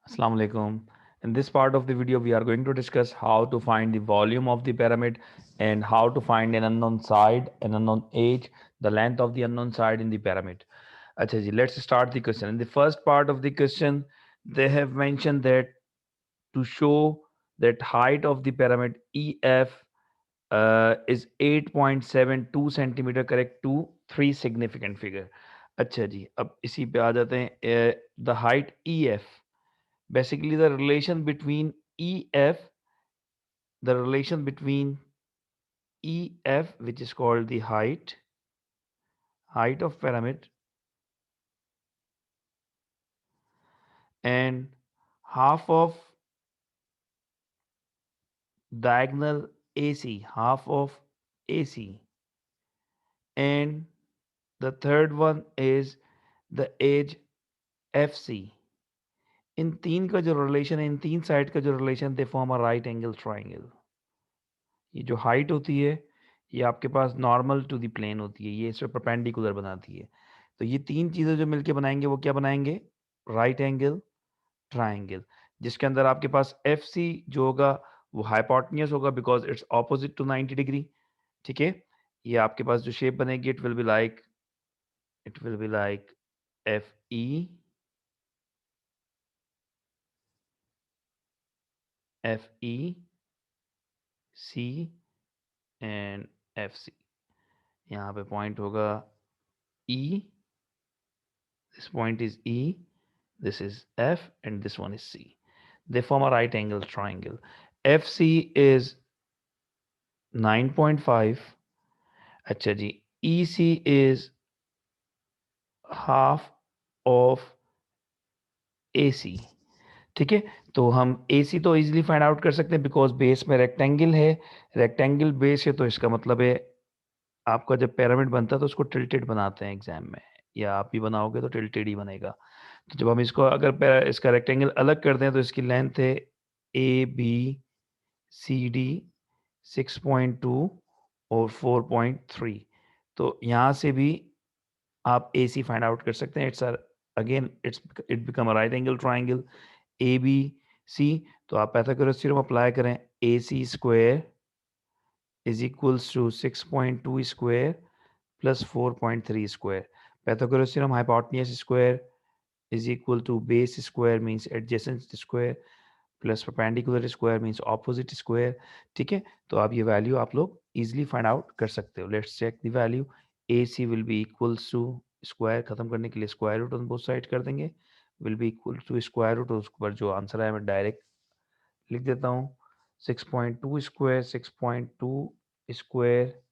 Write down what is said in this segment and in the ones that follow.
Assalamu alaikum. In this part of the video, we are going to discuss how to find the volume of the pyramid and how to find an unknown side, an unknown edge, the length of the unknown side in the pyramid. Acha ji, let's start the question. In the first part of the question, they have mentioned that to show that height of the pyramid EF is 8.72 centimeter correct to three significant figure. अच्छा जी, अब इसी पे आ जाते हैं the height EF. Basically, the relation between EF, which is called the height of pyramid, and half of diagonal AC, half of AC, and the third one is the edge FC. इन तीन का जो relation है, इन तीन side का जो relation, they form a right angle triangle. ये जो height होती है, ये आपके पास नॉर्मल टू द प्लेन होती है, ये इसे परपेंडिकुलर बनाती है. तो ये तीन चीज़ें जो मिलके बनाएंगे वो क्या बनाएंगे? राइट एंगल ट्राइंगल, जिसके अंदर आपके पास एफ सी जो होगा वो हाइपोटेन्यूस होगा because it's opposite to 90 degree. ठीक है, ये आपके पास जो शेप बनेगी it will be like F E C and F C. यहाँ पे पॉइंट होगा ई, this point is E, this is F, and this one is C. They form a right angle triangle. FC is 9.5. अच्छा जी, EC is half of AC. ठीक है, तो हम AC तो easily find out कर सकते हैं बिकॉज बेस में रेक्टेंगल है. रेक्टेंगल बेस है तो इसका मतलब है आपका जब पिरामिड बनता है तो उसको टिल्टेड बनाते हैं एग्जाम में, या आप भी बनाओगे तो टिल्टेड ही बनेगा. तो जब हम इसको अगर इसका रेक्टेंगल अलग कर दें तो इसकी लेंथ है ए बी सी डी 6.2 और 4.3. तो यहाँ से भी आप ए सी फाइंड आउट कर सकते हैं. It become a right angle triangle A B C. तो आप पाइथागोरस थ्योरम अप्लाई करें, A C square is equals to 6.2 square plus 4.3 square. Pythagoras theorem, hypotenuse square is equal to base square means adjacent square plus perpendicular square means opposite square. ठीक है, तो आप ये value आप लोग easily find out कर सकते हो. Let's check the value. A C will be equals to square खत्म करने के लिए square root on both side कर देंगे, will be equal to square root. उसके ऊपर जो आंसर है मैं डायरेक्ट लिख देता हूँ. 6.2 square 6.2 square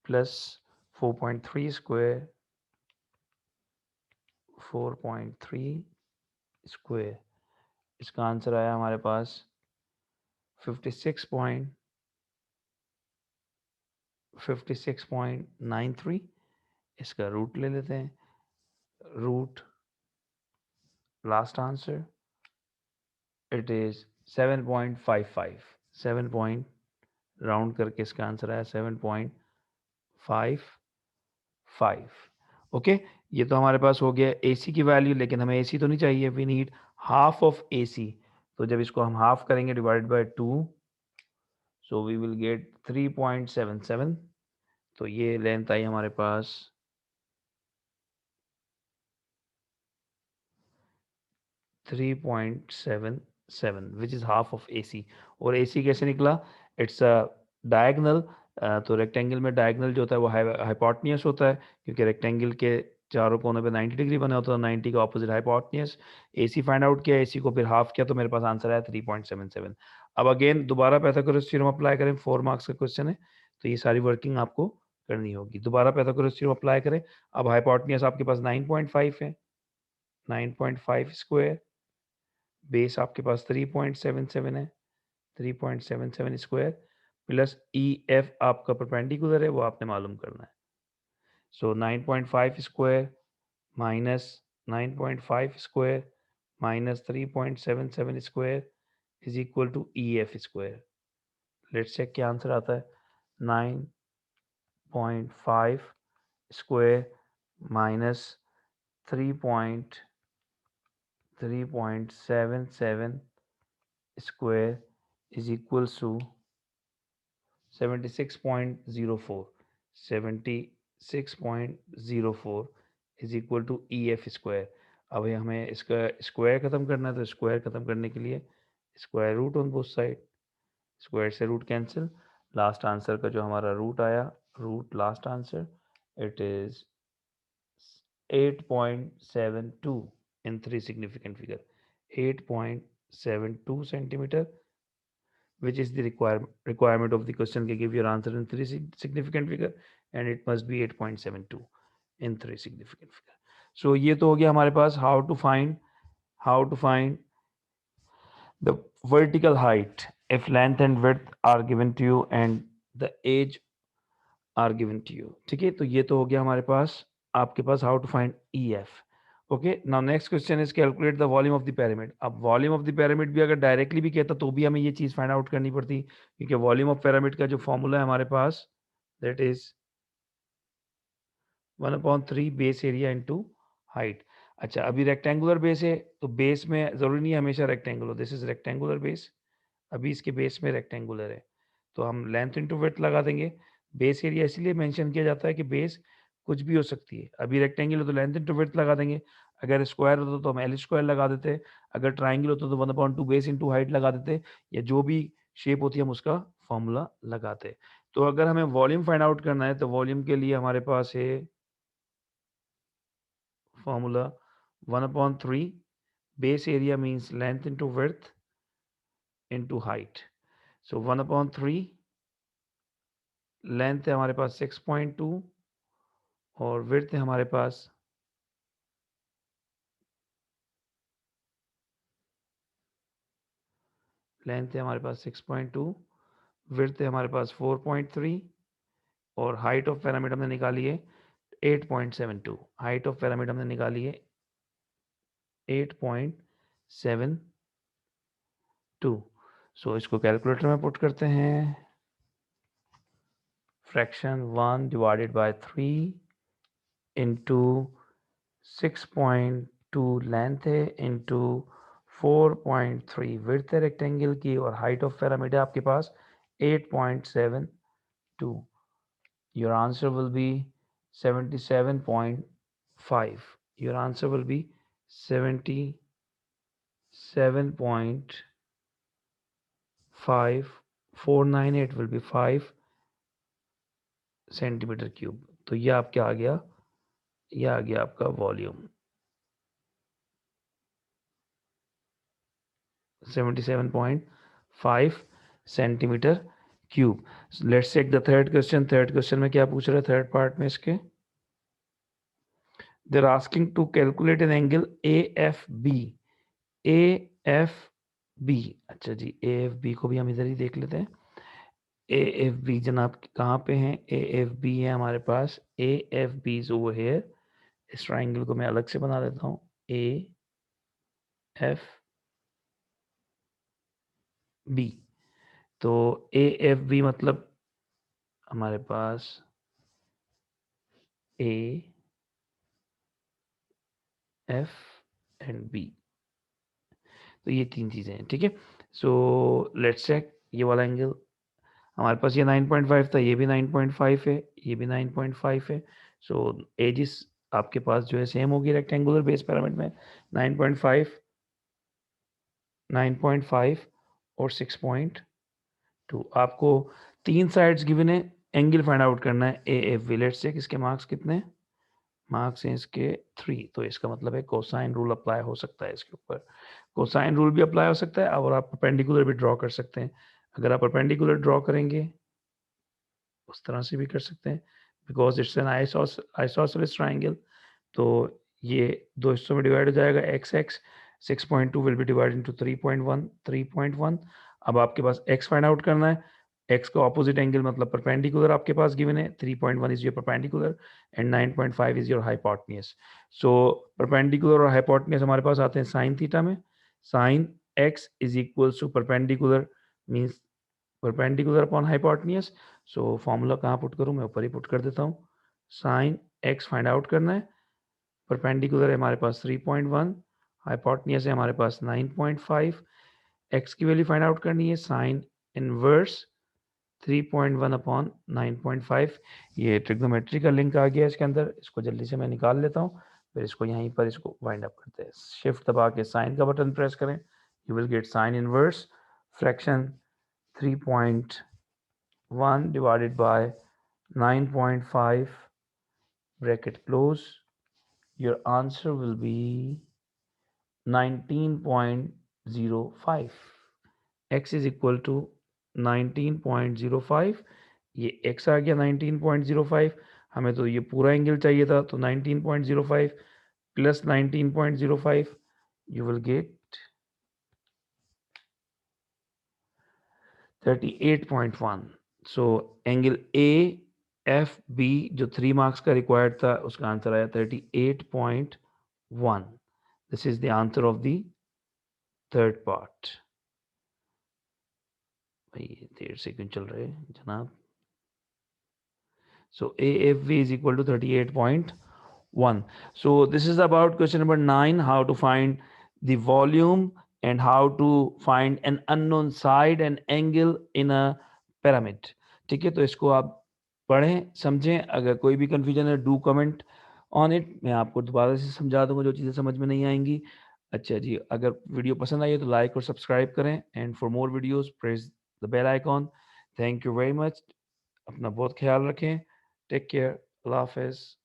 plus 4.3 square 4.3 square. इसका आंसर आया हमारे पास 56.93. इसका रूट ले लेते हैं. Root last answer it is 7.55. 7 point round करके इसका आंसर आया 7.55. ओके, ये तो हमारे पास हो गया AC की वैल्यू, लेकिन हमें AC तो नहीं चाहिए, we need half of AC. तो जब इसको हम हाफ करेंगे divided by 2, so we will get 3.77. तो ये लेंथ आई हमारे पास 3.77 which is half of AC. और AC कैसे निकला? It's a diagonal. तो रेक्टेंगल में डायगनल जो होता है वो हाइपोटेन्यूस होता है, क्योंकि रेक्टेंगल के चारों कोनों पे 90 डिग्री बना होता है, 90 का opposite hypotenuse. AC find out किया, AC को फिर हाफ किया, तो मेरे पास आंसर आया 3.77. अब अगेन दोबारा पाइथागोरस थ्योरम अप्लाई करें, 4 मार्क्स का क्वेश्चन है तो ये सारी वर्किंग आपको करनी होगी. दोबारा पाइथागोरस थ्योरम अप्लाई करें. अब हाइपोटेन्यूस आपके पास 9.5 है, 9.5 स्क्वायर बेस आपके पास 3.77 है, 3.77 स्क्वायर प्लस ई एफ आपका परपेंडिकुलर है, वो आपने मालूम करना है. So 9.5 square minus 9.5 square minus 3.77 square is equal to E F square. Let's check क्या आंसर आता है. 9.5 square minus 3.77 3.77 square is equals to 76.04. 76.04 is equal to EF square. अब हमें इसका स्क्वायर खत्म करना है, तो स्क्वायर खत्म करने के लिए square root on both side, square से रूट कैंसिल, लास्ट आंसर का जो हमारा रूट आया, root last answer, it is 8.72 in 3 significant figure. 8.72 centimeter, which is the requirement of the question to give your answer in 3 significant figure, and it must be 8.72 in 3 significant figure. So ये तो हो गया हमारे पास how to find the vertical height if length and width are given to you and the age are given to you. ठीक है, तो ये तो हो गया हमारे पास आपके पास how to find EF. Okay, now next question is calculate the volume of the pyramid. अब वॉल्यूम ऑफ द पिरामिड भी अगर डायरेक्टली भी कहता तो भी हमें ये चीज फाइंड आउट करनी पड़ती, क्योंकि वॉल्यूम ऑफ पिरामिड का जो फॉर्मूला है हमारे पास, that is 1/3 base area into height. अच्छा, अभी रेक्टेंगुलर बेस है तो बेस में जरूरी नहीं हमेशा rectangular, this is rectangular base, अभी इसके बेस में रेक्टेंगुलर है तो हम लेंथ इनटू विड्थ लगा देंगे. बेस एरिया इसलिए मेंशन किया जाता है कि बेस कुछ भी हो सकती है. अभी रेक्टेंगल हो तो लेंथ इनटू विड्थ लगा देंगे, अगर स्क्वायर होता तो हम एल स्क्वायर लगा देते, अगर ट्राइंगल होता तो 1/2 बेस इनटू हाइट लगा देते, या जो भी शेप होती है हम उसका फॉर्मूला लगाते. तो अगर हमें वॉल्यूम फाइंड आउट करना है तो वॉल्यूम के लिए हमारे पास है formula 1/3 base area means length into width into height. So 1/3 length है हमारे पास 6.2 और विड्थ है हमारे पास 6.2, विड्थ है हमारे पास 4.3 और हाइट ऑफ पिरामिड हमने निकाली है 8.72. हाइट ऑफ पिरामिड हमने निकाली है 8.72. सो इसको कैलकुलेटर में पुट करते हैं. Fraction 1 divided by 3 into 6.2 length है इंटू 4.3 विड्थ है रेक्टेंगल की और हाइट ऑफ पिरामिड है आपके पास 8.72. Your answer will be 77.5. Your answer will be 77.5. 498 will be 5 centimetre cube. तो ये आपका आ गया, ये आ गया आपका volume 77.5 centimetre cube. Let's check the third question. Third question में क्या पूछ रहा है थर्ड पार्ट में इसके? They are asking to calculate an angle AFB. AFB, अच्छा जी, AFB को भी हम इधर ही देख लेते हैं. AFB जनाब कहाँ पे हैं? AFB है हमारे पास, AFB इज ओवर हियर. इस ट्राइंगल को मैं अलग से बना देता हूँ. AFB, तो AFB मतलब हमारे पास A, F एंड B, तो ये तीन चीजें हैं. ठीक है, सो लेट्स चेक. ये वाला एंगल हमारे पास ये 9.5 था, ये भी 9.5 है, ये भी 9.5 है. सो एजिस आपके पास जो है सेम होगी रेक्टेंगुलर बेस पिरामिड में, 9.5, 9.5 और 6.2. आपको तीन साइड्स गिवन है, एंगल फाइंड आउट करना है AFB. लेट्स चेक इसके मार्क्स कितने. मार्क्स हैं इसके 3, तो इसका मतलब है कोसाइन रूल अप्लाई हो सकता है इसके ऊपर. कोसाइन रूल भी अप्लाई हो सकता है और आप परपेंडिकुलर भी ड्रॉ कर सकते हैं. अगर आप परपेंडिकुलर ड्रॉ करेंगे उस तरह से भी कर सकते हैं, because it's an isosceles triangle. तो ये दो हिस्सों में डिवाइड हो जाएगा. x 6.2 will be divide into 3.1. अब आपके पास x फाइंड आउट करना है. x का ऑपोजिट एंगल मतलब परपेंडिकुलर आपके पास गिवन है. 3.1 is your perpendicular and 9.5 is your hypotenuse. So perpendicular और हाइपोटेन्यूज हमारे पास आते हैं साइन थीटा में. Sine x is equal to perpendicular means perpendicular upon hypotenuse. So formula कहाँ पुट करूँ? मैं ऊपर ही पुट कर देता हूँ. साइन x फाइंड आउट करना है, परपेंडिकुलर है हमारे पास 3.1, हाइपोटेन्यूज है हमारे पास 9.5, एक्स की वैल्यू फाइंड आउट करनी है, साइन इनवर्स 3.1 अपॉन 9.5। ये ट्रिग्नोमेट्री का लिंक आ गया इसके अंदर, इसको जल्दी से मैं निकाल लेता हूँ, फिर इसको यहीं पर इसको वाइंड अप करते हैं। शिफ्ट दबा के साइन का बटन प्रेस करें, you will get sine inverse fraction 3.1 divided by 9.5 bracket close, your answer will be 19.05। x is equal to 19.05, ये x आ गया 19.05, हमें तो ये पूरा एंगल चाहिए था, तो 19.05 plus 19.05 you will get 38.1। So angle AFB जो 3 मार्क्स का रिक्वायर्ड था उसका आंसर आया 38.1। This is the answer of the third part. भाई देर से क्यों चल रहे जनाब। So AFV is equal to 38.1. So this is about question number 9, how to find the volume and how to find an unknown side and angle in a pyramid। ठीक है, तो इसको आप पढ़ें समझें, अगर कोई भी कंफ्यूजन है डू कमेंट ऑन इट, मैं आपको दोबारा से समझा दूंगा जो चीज़ें समझ में नहीं आएंगी। अच्छा जी, अगर वीडियो पसंद आई है तो लाइक और सब्सक्राइब करें, and for more videos press the bell icon. Thank you very much, अपना बहुत ख्याल रखें, टेक केयर, अल्लाह हाफिज़।